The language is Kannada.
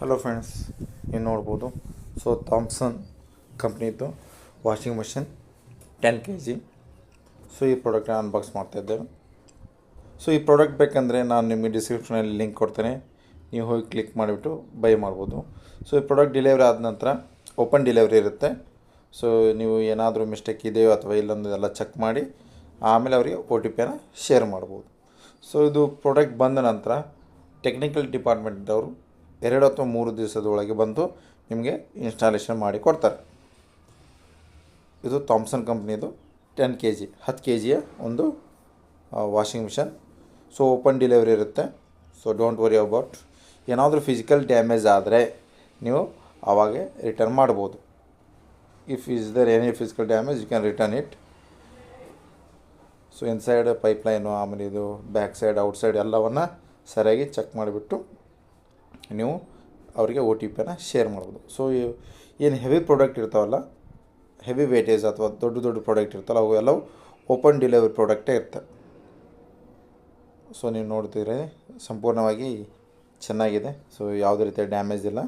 ಹಲೋ ಫ್ರೆಂಡ್ಸ್, ನೀವು ನೋಡ್ಬೋದು. ಸೊ ಥಾಮ್ಸನ್ ಕಂಪ್ನಿದು ವಾಷಿಂಗ್ ಮಿಷಿನ್ 10 kg. ಸೊ ಈ ಪ್ರಾಡಕ್ಟ್ನ ಅನ್ಬಾಕ್ಸ್ ಮಾಡ್ತಾಯಿದ್ದೇವೆ. ಸೊ ಈ ಪ್ರಾಡಕ್ಟ್ ಬೇಕಂದರೆ ನಾನು ನಿಮಗೆ ಡಿಸ್ಕ್ರಿಪ್ಷನಲ್ಲಿ ಲಿಂಕ್ ಕೊಡ್ತೇನೆ, ನೀವು ಹೋಗಿ ಕ್ಲಿಕ್ ಮಾಡಿಬಿಟ್ಟು ಬೈ ಮಾಡ್ಬೋದು. ಸೊ ಈ ಪ್ರಾಡಕ್ಟ್ ಡೆಲಿವರಿ ಆದ ನಂತರ ಓಪನ್ ಡೆಲಿವರಿ ಇರುತ್ತೆ. ಸೊ ನೀವು ಏನಾದರೂ ಮಿಸ್ಟೇಕ್ ಇದೆಯೋ ಅಥವಾ ಇಲ್ಲೊಂದು ಎಲ್ಲ ಚೆಕ್ ಮಾಡಿ ಆಮೇಲೆ ಅವರಿಗೆ OTPನ ಶೇರ್ ಮಾಡ್ಬೋದು. ಸೊ ಇದು ಪ್ರಾಡಕ್ಟ್ ಬಂದ ನಂತರ ಟೆಕ್ನಿಕಲ್ ಡಿಪಾರ್ಟ್ಮೆಂಟ್ದವರು 2 ಅಥವಾ 3 ದಿವಸದೊಳಗೆ ಬಂದು ನಿಮಗೆ ಇನ್ಸ್ಟಾಲೇಷನ್ ಮಾಡಿ ಕೊಡ್ತಾರೆ. ಇದು ಥಾಮ್ಸನ್ ಕಂಪ್ನಿದು 10 kg 10 kgಯ ಒಂದು washing machine. So open delivery ಇರುತ್ತೆ. So don't worry about. ಏನಾದರೂ ಫಿಸಿಕಲ್ ಡ್ಯಾಮೇಜ್ ಆದರೆ ನೀವು ಆವಾಗ ರಿಟರ್ನ್ ಮಾಡ್ಬೋದು. If is there any physical damage you can return it. So inside pipeline, ಆಮೇಲೆ ಇದು ಬ್ಯಾಕ್ ಸೈಡ್ ಔಟ್ಸೈಡ್ ಎಲ್ಲವನ್ನು ಸರಿಯಾಗಿ ಚೆಕ್ ಮಾಡಿಬಿಟ್ಟು ನೀವು ಅವರಿಗೆ OTPನ ಶೇರ್ ಮಾಡ್ಬೋದು. ಸೊ ಏನು ಹೆವಿ ಪ್ರಾಡಕ್ಟ್ ಇರ್ತಾವಲ್ಲ, ಹೆವಿ ವೇಟೇಜ್ ಅಥವಾ ದೊಡ್ಡ ಪ್ರಾಡಕ್ಟ್ ಇರ್ತಾವಲ್ಲ, ಅವು ಎಲ್ಲವೂ ಓಪನ್ ಡೆಲಿವರಿ ಪ್ರಾಡಕ್ಟೇ ಇರ್ತವೆ. ಸೊ ನೀವು ನೋಡ್ತೀರಿ ಸಂಪೂರ್ಣವಾಗಿ ಚೆನ್ನಾಗಿದೆ. ಸೊ ಯಾವುದೇ ರೀತಿಯ ಡ್ಯಾಮೇಜ್ ಇಲ್ಲ.